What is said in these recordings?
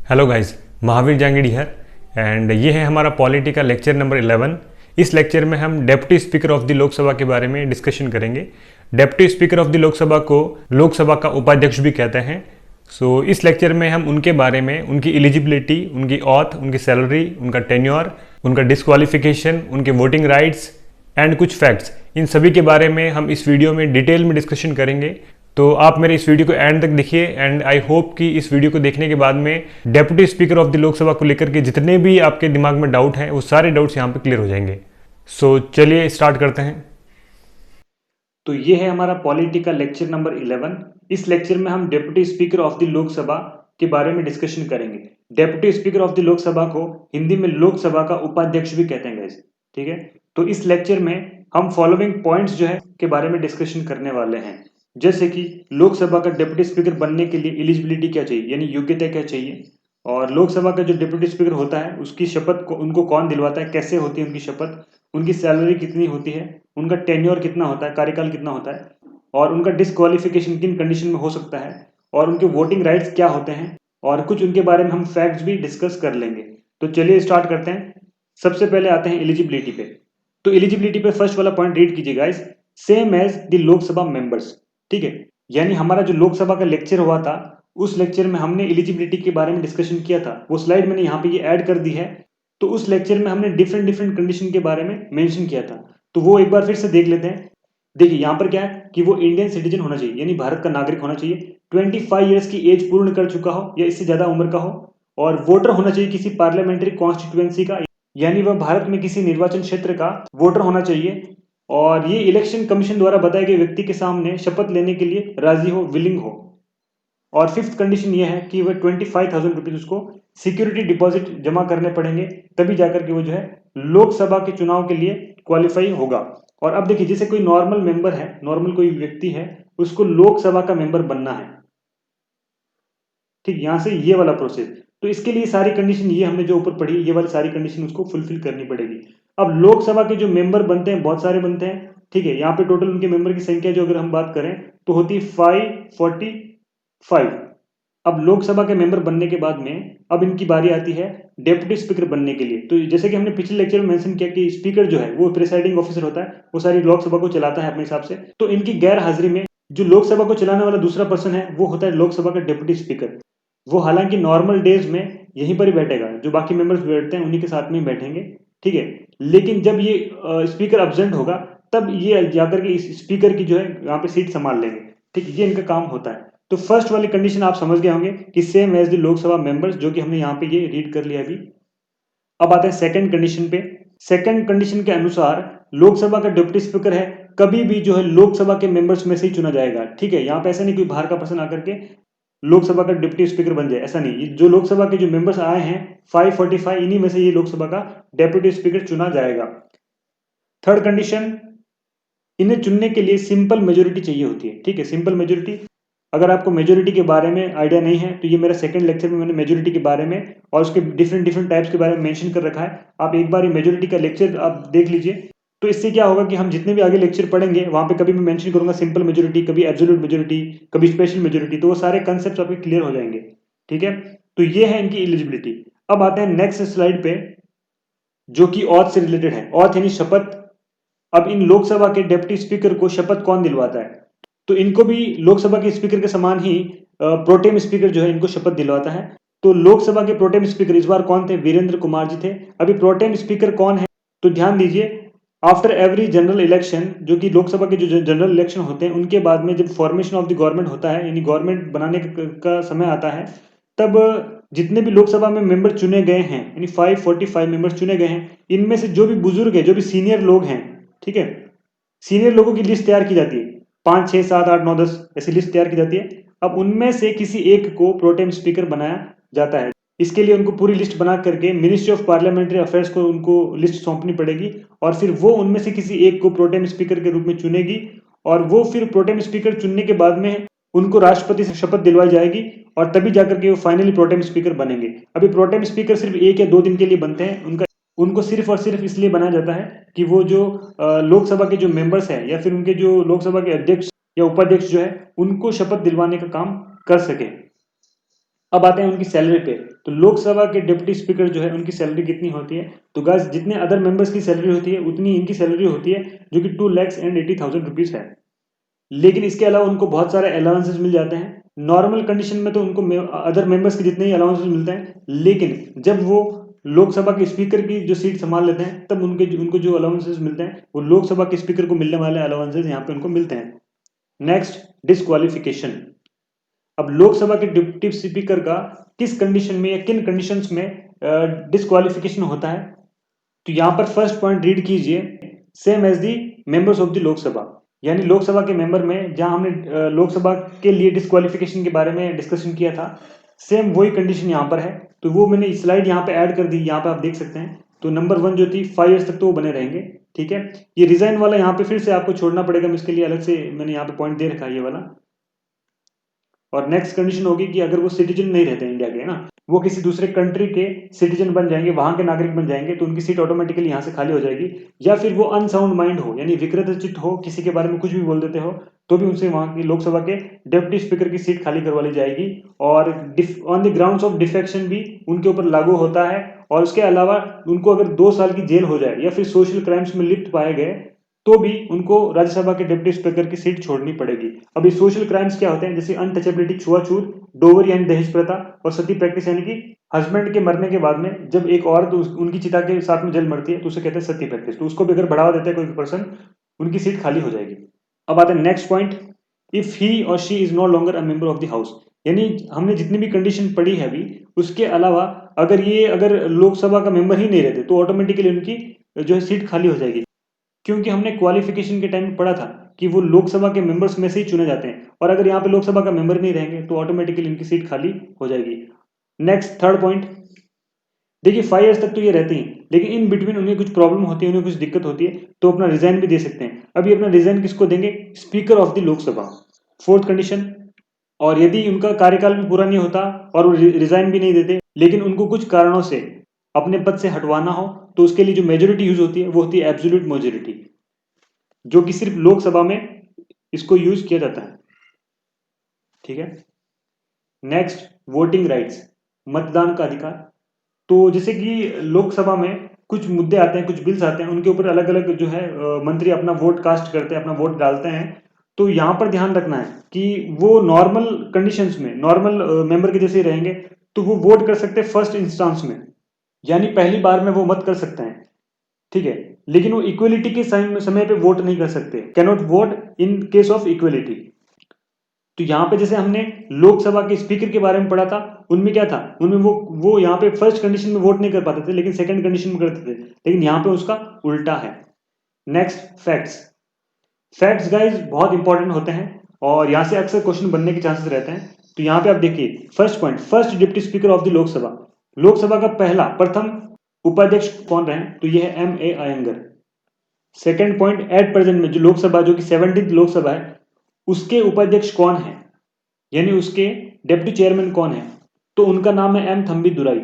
Hello guys, Mahavir जांगड़ी है and ये है हमारा पॉलिटी का लेक्चर नंबर 11। इस लेक्चर में हम deputy speaker of the Lok Sabha के बारे में डिस्कशन करेंगे। Deputy speaker of the Lok Sabha को लोकसभा का उपाध्यक्ष भी कहते हैं। इस लेक्चर में हम उनके बारे में, उनकी एलिजिबिलिटी, उनकी ऑथ, उनकी सैलरी, उनका टेन्योर, उनका डिस्क्वालिफिकेशन, उनके वोटिंग राइट्स एंड कुछ फैक्ट्स, इन सभी के बारे में हम इस वीडियो में डिटेल में डिस्कशन करेंगे। तो आप मेरे इस वीडियो को एंड तक देखिए एंड आई होप कि इस वीडियो को देखने के बाद में deputy speaker of the Lok Sabha को लेकर के जितने भी आपके दिमाग में डाउट हैं वो सारे डाउट्स यहाँ पे क्लियर हो जाएंगे। चलिए स्टार्ट करते हैं। तो ये है हमारा पॉलिटी का लेक्चर नंबर 11। इस लेक्चर में हम deputy speaker of the Lok Sabha के बारे में डिस्कशन करेंगे। Deputy speaker of the Lok Sabha को हिंदी में लोकसभा का उपाध्यक्ष भी कहते हैं गाइस, ठीक है। तो इस लेक्चर में हम फॉलोइंग पॉइंट्स जो है के बारे में डिस्कशन करने वाले हैं, जैसे कि लोकसभा का डिप्टी स्पीकर बनने के लिए एलिजिबिलिटी क्या चाहिए, यानी योग्यता क्या चाहिए, और लोकसभा का जो डिप्टी स्पीकर होता है उसकी शपथ को उनको कौन दिलवाता है, कैसे होती है उनकी शपथ, उनकी सैलरी कितनी होती है, उनका टेन्योर कितना होता है, कार्यकाल कितना होता है, और उनका डिस्क्वालिफिकेशन किन कंडीशन में हो सकता है, और उनके वोटिंग राइट्स क्या होते हैं, और कुछ उनके बारे में हम फैक्ट्स भी डिस्कस कर लेंगे। तो चलिए स्टार्ट करते हैं। सबसे पहले आते हैं एलिजिबिलिटी पे। तो एलिजिबिलिटी पे फर्स्ट वाला पॉइंट रीड कीजिए guys, same as the Lok Sabha members, ठीक है। यानी हमारा जो लोकसभा का लेक्चर हुआ था उस लेक्चर में हमने एलिजिबिलिटी के बारे में डिस्कशन किया था, वो स्लाइड मैंने यहाँ पे ये ऐड कर दी है। तो उस लेक्चर में हमने डिफरेंट डिफरेंट कंडीशन के बारे में मेंशन किया था, तो वो एक बार फिर से देख लेते हैं। देखिए यहाँ पर क्या है कि वो इंडियन सिटीजन होना चाहिए, यानी भारत का नागरिक होना चाहिए, 25 ईयर्स की एज पूर्ण कर चुका हो या इससे ज्यादा उम्र का हो, और वोटर होना चाहिए किसी पार्लियामेंट्री कॉन्स्टिट्यूएंसी का, यानी वह भारत में किसी निर्वाचन क्षेत्र का वोटर होना चाहिए, और ये इलेक्शन कमीशन द्वारा बताए गए व्यक्ति के सामने शपथ लेने के लिए राजी हो, विलिंग हो। और फिफ्थ कंडीशन ये है कि वह 25,000 रुपीज उसको सिक्योरिटी डिपॉजिट जमा करने पड़ेंगे, तभी जाकर के वो जो है लोकसभा के चुनाव के लिए क्वालिफाई होगा। और अब देखिए, जैसे कोई नॉर्मल मेंबर है, नॉर्मल कोई व्यक्ति है, उसको लोकसभा का मेंबर बनना है, ठीक, यहां से ये वाला प्रोसेस। तो इसके लिए सारी कंडीशन ये हमने जो ऊपर पढ़ी, ये वाली सारी कंडीशन उसको फुलफिल करनी पड़ेगी। अब लोकसभा के जो मेंबर बनते हैं बहुत सारे बनते हैं, ठीक है। यहाँ पे टोटल उनके मेंबर की संख्या जो अगर हम बात करें तो होती है 545। अब लोकसभा के मेंबर बनने के बाद में अब इनकी बारी आती है डेप्यूटी स्पीकर बनने के लिए। तो जैसे कि हमने पिछले लेक्चर में मेंशन किया कि स्पीकर जो है वो प्रिसाइडिंग ऑफिसर होता है, वो सारी लोकसभा को चलाता है अपने हिसाब से। तो इनकी गैर हाजिरी में जो लोकसभा को चलाने वाला दूसरा पर्सन है वो होता है लोकसभा का डेप्यूटी स्पीकर। वो हालांकि नॉर्मल डेज में यहीं पर ही बैठेगा, जो बाकी मेंबर्स बैठते हैं उन्हीं के साथ में ही बैठेंगे, ठीक है। लेकिन जब ये स्पीकर एब्सेंट होगा तब ये जाकर के इस स्पीकर की जो है यहाँ पे सीट संभाल लेंगे, ठीक, ये इनका काम होता है। तो फर्स्ट वाली कंडीशन आप समझ गए होंगे कि same as the Lok Sabha members, जो कि हमने यहाँ पे ये रीड कर लिया अभी। अब आते हैं सेकंड कंडीशन पे। सेकंड कंडीशन के अनुसार लोकसभा का डिप्टी स्पीकर है, कभी भी जो है लोकसभा के मेंबर्स में से ही चुना जाएगा, ठीक है। यहाँ पे ऐसा नहीं कोई बाहर का पर्सन आकर के लोकसभा का डिप्टी स्पीकर बन जाए, ऐसा नहीं। जो लोकसभा के जो मेंबर्स आए हैं 545, इन्हीं में से ये लोकसभा का डेप्यूटी स्पीकर चुना जाएगा। थर्ड कंडीशन, इन्हें चुनने के लिए सिंपल मेजोरिटी चाहिए होती है, ठीक है। सिंपल मेजोरिटी, अगर आपको मेजोरिटी के बारे में आइडिया नहीं है तो ये मेरा सेकंड लेक्चर में मैंने मेजोरिटी के बारे में और उसके डिफरेंट डिफरेंट टाइप्स के बारे में मेंशन कर रखा है। आप एक बार ये मेजोरिटी का लेक्चर आप देख लीजिए। तो इससे क्या होगा कि हम जितने भी आगे लेक्चर पढ़ेंगे वहां पे कभी मैं मेंशन करूंगा सिंपल मेजोरिटी, कभी एब्सोल्यूट मेजोरिटी, कभी स्पेशल मेजोरिटी, तो वो सारे कंसेप्ट आपके क्लियर हो जाएंगे, ठीक है। तो ये है इनकी एलिजिबिलिटी। अब आते हैं नेक्स्ट स्लाइड पे, जो कि ऑथ से रिलेटेड है। ऑथ यानी शपथ। अब इन लोकसभा के डिप्टी स्पीकर को शपथ कौन दिलवाता है? तो इनको भी लोकसभा के स्पीकर के समान ही प्रोटेम स्पीकर जो है इनको शपथ दिलवाता है। तो लोकसभा के प्रोटेम स्पीकर इस बार कौन थे? वीरेंद्र कुमार जी थे। अभी प्रोटेम स्पीकर कौन है तो ध्यान दीजिए, आफ्टर एवरी जनरल इलेक्शन, जो कि लोकसभा के जो जनरल इलेक्शन होते हैं उनके बाद में जब फॉर्मेशन ऑफ द गवर्नमेंट होता है, यानी गवर्नमेंट बनाने का समय आता है, तब जितने भी लोकसभा में मेंबर चुने गए हैं, यानी 545 मेंबर्स चुने गए हैं, इनमें से जो भी बुजुर्ग है, जो भी सीनियर लोग हैं, ठीक है, सीनियर लोगों की लिस्ट तैयार की जाती है, 5 6 7 8 9 10 ऐसी लिस्ट तैयार की जाती है। अब उनमें से किसी एक को प्रोटेम स्पीकर बनाया जाता है। इसके लिए उनको पूरी लिस्ट बना करके मिनिस्ट्री ऑफ पार्लियामेंट्री अफेयर्स को उनको लिस्ट सौंपनी पड़ेगी, और फिर वो उनमें से किसी एक को प्रोटेम स्पीकर के रूप में चुनेगी, और वो फिर प्रोटेम स्पीकर चुनने के बाद में उनको राष्ट्रपति से शपथ दिलवाई जाएगी, और तभी जाकर के वो फाइनली प्रोटेम स्पीकर बनेंगे। अभी प्रोटेम स्पीकर सिर्फ 1 या 2 दिन के लिए बनते हैं, उनको सिर्फ और सिर्फ इसलिए बनाया जाता है कि वो जो लोकसभा के जो मेंबर्स हैं या फिर उनके जो लोकसभा के अध्यक्ष या उपाध्यक्ष जो है उनको शपथ दिलवाने का काम कर सके। अब आते हैं उनकी सैलरी पे। तो लोकसभा के डिप्टी स्पीकर जो है उनकी सैलरी कितनी होती है? तो गाइस जितने अदर मेंबर्स की सैलरी होती है उतनी इनकी सैलरी होती है, जो कि 2,80,000 रुपीज है। लेकिन इसके अलावा उनको बहुत सारे अलाउंसेस मिल जाते हैं। नॉर्मल कंडीशन में तो उनको अदर मेंबर्स के जितने ही अलाउंसेस मिलते हैं, लेकिन जब वो लोकसभा के स्पीकर की जो सीट संभाल लेते हैं तब उनको जो अलाउंसेस मिलते हैं वो लोकसभा के स्पीकर को मिलने वाले अलाउंसेस यहाँ पे उनको मिलते हैं। Next, disqualification. अब लोकसभा के डिप्टी स्पीकर का किस कंडीशन में या किन कंडीशंस में डिस्क्वालिफिकेशन होता है? तो यहाँ पर फर्स्ट पॉइंट रीड कीजिए, same as the members of the Lok Sabha. यानी लोकसभा के मेंबर में जहां हमने लोकसभा के लिए डिस्क्वालिफिकेशन के बारे में डिस्कशन किया था, सेम वही कंडीशन यहाँ पर है। तो वो मैंने स्लाइड यहाँ पे ऐड कर दी, यहाँ पे आप देख सकते हैं। तो नंबर 1 जो थी 5 ईयर्स तक तो वो बने रहेंगे, ठीक है। ये रिजाइन वाला यहाँ पे फिर से आपको छोड़ना पड़ेगा, मैं इसके लिए अलग से मैंने यहाँ पे पॉइंट दे रखा है ये वाला। और नेक्स्ट कंडीशन होगी कि अगर वो सिटीजन नहीं रहते इंडिया के, ना वो किसी दूसरे कंट्री के सिटीजन बन जाएंगे, वहां के नागरिक बन जाएंगे, तो उनकी सीट ऑटोमेटिकली यहाँ से खाली हो जाएगी। या फिर वो अनसाउंड माइंड हो, यानी विकृत चित्त हो, किसी के बारे में कुछ भी बोल देते हो, तो भी उनसे वहां की लोकसभा के डिप्टी स्पीकर की सीट खाली करवा ली जाएगी। और on the grounds of defection भी उनके ऊपर लागू होता है। और उसके अलावा उनको अगर 2 साल की जेल हो जाए या फिर सोशल क्राइम्स में लिप्त पाए गए तो भी उनको राज्यसभा के डिप्टी स्पीकर की सीट छोड़नी पड़ेगी। अब ये सोशल क्राइम्स क्या होते हैं? जैसे अनटचेबिलिटी, छुआछूत, डोवर यानी दहेज प्रथा, और सती प्रैक्टिस यानी कि हस्बैंड के मरने के बाद में जब एक औरत उनकी चिता के साथ में जल मरती है तो उसे कहते हैं सती प्रैक्टिस। तो उसको भी अगर बढ़ावा देता है कोई पर्सन, उनकी सीट खाली हो जाएगी। अब आते हैं नेक्स्ट पॉइंट, इफ ही और she is no longer a member of the house. यानी हमने जितनी भी कंडीशन पढ़ी है अभी, उसके अलावा अगर लोकसभा का मेंबर ही नहीं रहते तो ऑटोमेटिकली उनकी जो है सीट खाली हो जाएगी। क्योंकि हमने क्वालिफिकेशन के टाइम में पढ़ा था कि वो लोकसभा के मेंबर्स में से ही चुने जाते हैं, और अगर यहाँ पे लोकसभा का मेंबर नहीं रहेंगे तो ऑटोमेटिकली इनकी सीट खाली हो जाएगी। नेक्स्ट, थर्ड पॉइंट, देखिए 5 ईयर्स तक तो ये रहते हैं, लेकिन इन बिटवीन उन्हें कुछ प्रॉब्लम होती है, उन्हें कुछ दिक्कत होती है, तो अपना रिजाइन भी दे सकते हैं। अभी अपना रिजाइन किसको देंगे? Speaker of the Lok Sabha. Fourth condition, और यदि उनका कार्यकाल भी पूरा नहीं होता और वो रिजाइन भी नहीं देते, लेकिन उनको कुछ कारणों से अपने पद से हटवाना हो, तो उसके लिए जो मेजोरिटी यूज होती है वो होती है एब्सोल्यूट मेजोरिटी, जो कि सिर्फ लोकसभा में इसको यूज किया जाता है, ठीक है। नेक्स्ट, वोटिंग राइट्स, मतदान का अधिकार। तो जैसे कि लोकसभा में कुछ मुद्दे आते हैं, कुछ बिल्स आते हैं, उनके ऊपर अलग अलग जो है मंत्री अपना वोट कास्ट करते हैं, अपना वोट डालते हैं। तो यहाँ पर ध्यान रखना है कि वो नॉर्मल कंडीशंस में नॉर्मल मेंबर के जैसे रहेंगे, तो वो वोट कर सकते हैं फर्स्ट इंस्टांस में, यानी पहली बार में वो मत कर सकते हैं, ठीक है। लेकिन वो इक्वलिटी के समय पे वोट नहीं कर सकते, cannot vote in case of equality. तो यहाँ पे जैसे हमने लोकसभा के स्पीकर के बारे में पढ़ा था, उनमें क्या था, उनमें वो यहाँ पे फर्स्ट कंडीशन में वोट नहीं कर पाते थे, लेकिन सेकंड कंडीशन में करते थे, लेकिन यहाँ पे उसका उल्टा है। Next, facts. फैक्ट्स गाइज बहुत इंपॉर्टेंट होते हैं और यहाँ से अक्सर क्वेश्चन बनने के चांसेस रहते हैं। तो यहाँ पे आप देखिए first point, first deputy speaker of the Lok Sabha. Lok Sabha का प्रथम उपाध्यक्ष कौन रहे? तो ये है M.A. Ayyangar. Second point, at present में जो लोकसभा, जो कि 17th लोकसभा है, उसके उपाध्यक्ष कौन है, यानी उसके डेप्टी चेयरमैन कौन है? तो उनका नाम है M. थम्बी दुराई,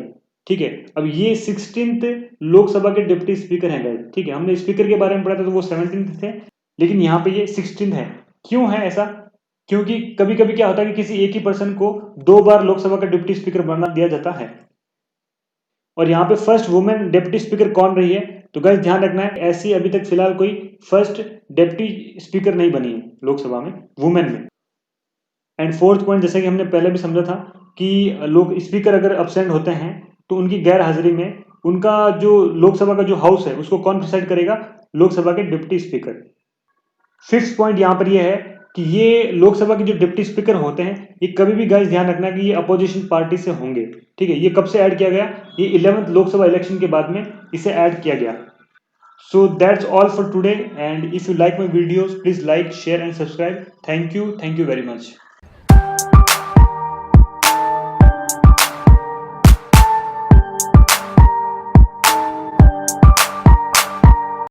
ठीक है। अब ये 16th लोकसभा के डिप्टी स्पीकर हैं गाइस, ठीक है। हमने स्पीकर के बारे में पढ़ा था तो वो 17th थे, लेकिन यहाँ पे ये 16th है। क्यों है ऐसा? क्योंकि कभी कभी क्या होता है कि किसी एक ही पर्सन को 2 बार लोकसभा का डिप्टी स्पीकर बना दिया जाता है। और यहाँ पे फर्स्ट वुमेन डिप्टी स्पीकर कौन रही है? तो गाइस ध्यान रखना है, ऐसी अभी तक फिलहाल कोई फर्स्ट डिप्टी स्पीकर नहीं बनी है लोकसभा में वुमेन में। एंड फोर्थ पॉइंट, जैसे कि हमने पहले भी समझा था कि लोग स्पीकर अगर अब्सेंट होते हैं तो उनकी गैर हाजिरी में उनका जो लोकसभा का जो हाउस है उसको कौन प्रिसाइड करेगा? लोकसभा के डिप्टी स्पीकर। फिफ्थ पॉइंट यहाँ पर यह है कि ये लोकसभा के जो डिप्टी स्पीकर होते हैं, ये कभी भी गाइस ध्यान रखना कि ये अपोजिशन पार्टी से होंगे, ठीक है। ये कब से ऐड किया गया? ये 11th लोकसभा इलेक्शन के बाद में इसे ऐड किया गया। So that's all for today, and if you like my videos, please like, share and subscribe. Thank you very much.